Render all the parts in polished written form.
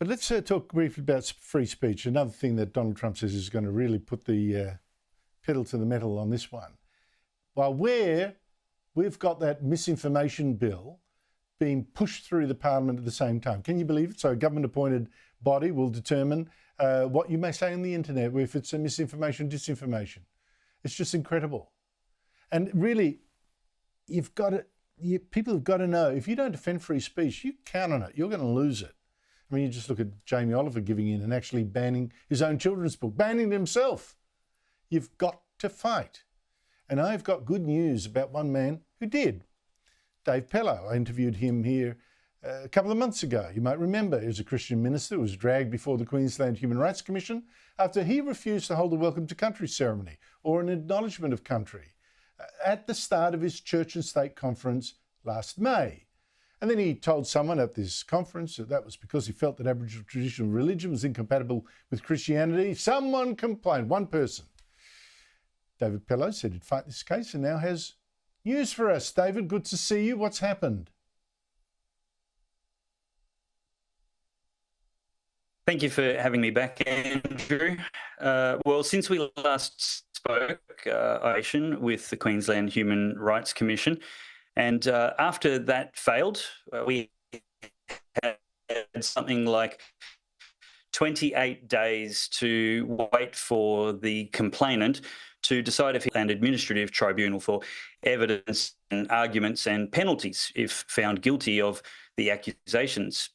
But let's talk briefly about free speech. Another thing that Donald Trump says is going to really put the pedal to the metal on this one. Well, we've got that misinformation bill being pushed through the parliament at the same time. Can you believe it? So a government-appointed body will determine what you may say on the internet, if it's a misinformation, disinformation. It's just incredible. And really, people have got to know, if you don't defend free speech, you count on it. You're going to lose it. I mean, you just look at Jamie Oliver giving in and actually banning his own children's book, banning it himself. You've got to fight. And I've got good news about one man who did. Dave Pellowe. I interviewed him here a couple of months ago. You might remember he was a Christian minister who was dragged before the Queensland Human Rights Commission after he refused to hold a Welcome to Country ceremony or an acknowledgement of country at the start of his church and state conference last May. And then he told someone at this conference that was because he felt that Aboriginal traditional religion was incompatible with Christianity. Someone complained, one person. David Pellowe said he'd fight this case and now has news for us. David, good to see you. What's happened? Thank you for having me back, Andrew. Well, since we last spoke, with the Queensland Human Rights Commission, and after that failed, we had something like 28 days to wait for the complainant to decide if an administrative tribunal for evidence and arguments and penalties if found guilty of the accusations.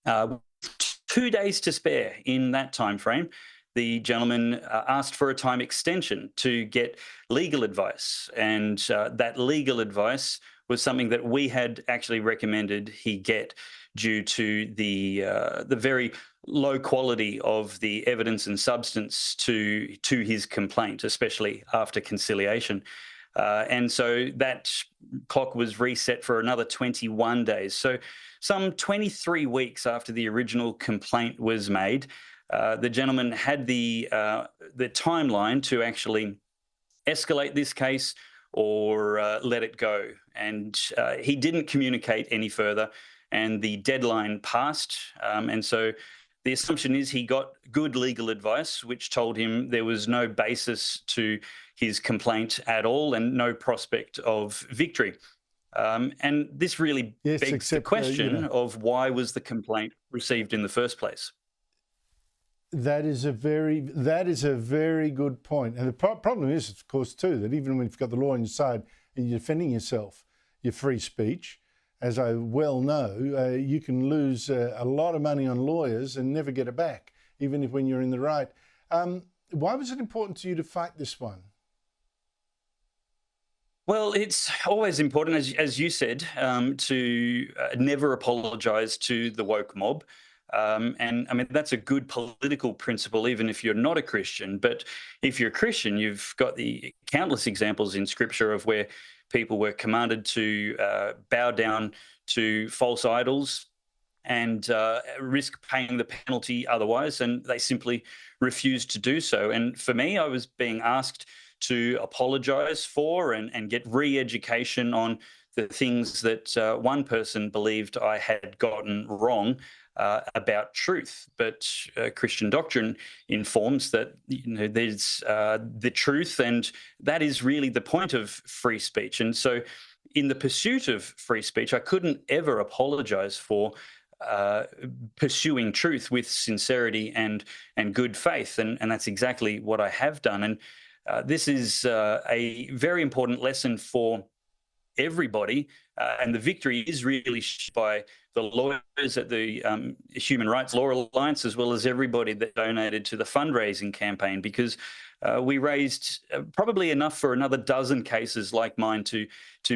2 days to spare in that time frame. The gentleman asked for a time extension to get legal advice, and that legal advice was something that we had actually recommended he get due to the very low quality of the evidence and substance to his complaint, especially after conciliation. And so that clock was reset for another 21 days. So some 23 weeks after the original complaint was made, the gentleman had the timeline to actually escalate this case or let it go. And he didn't communicate any further, and the deadline passed. And so the assumption is he got good legal advice, which told him there was no basis to his complaint at all and no prospect of victory. And this really begs the question of why was the complaint received in the first place? That is a very good point. And the problem is, of course, too, that even when you've got the law on your side and you're defending yourself, your free speech, as I well know, you can lose a lot of money on lawyers and never get it back, even if when you're in the right. Why was it important to you to fight this one? Well, it's always important, as you said, to never apologise to the woke mob. And I mean, that's a good political principle, even if you're not a Christian. But if you're a Christian, you've got the countless examples in Scripture of where people were commanded to bow down to false idols and risk paying the penalty otherwise, and they simply refused to do so. And for me, I was being asked to apologise for and get re-education on the things that one person believed I had gotten wrong about truth. But Christian doctrine informs that there's the truth, and that is really the point of free speech. And so in the pursuit of free speech, I couldn't ever apologise for pursuing truth with sincerity and good faith. And that's exactly what I have done. And this is a very important lesson for everybody, and the victory is really by the lawyers at the Human Rights Law Alliance, as well as everybody that donated to the fundraising campaign, because we raised probably enough for another dozen cases like mine to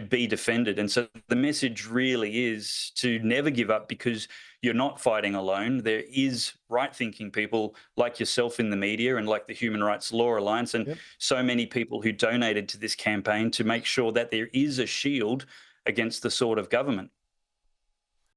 be defended. And so the message really is to never give up, because you're not fighting alone. There is right-thinking people like yourself in the media and like the Human Rights Law Alliance and so many people who donated to this campaign to make sure that there is a shield against the sword of government.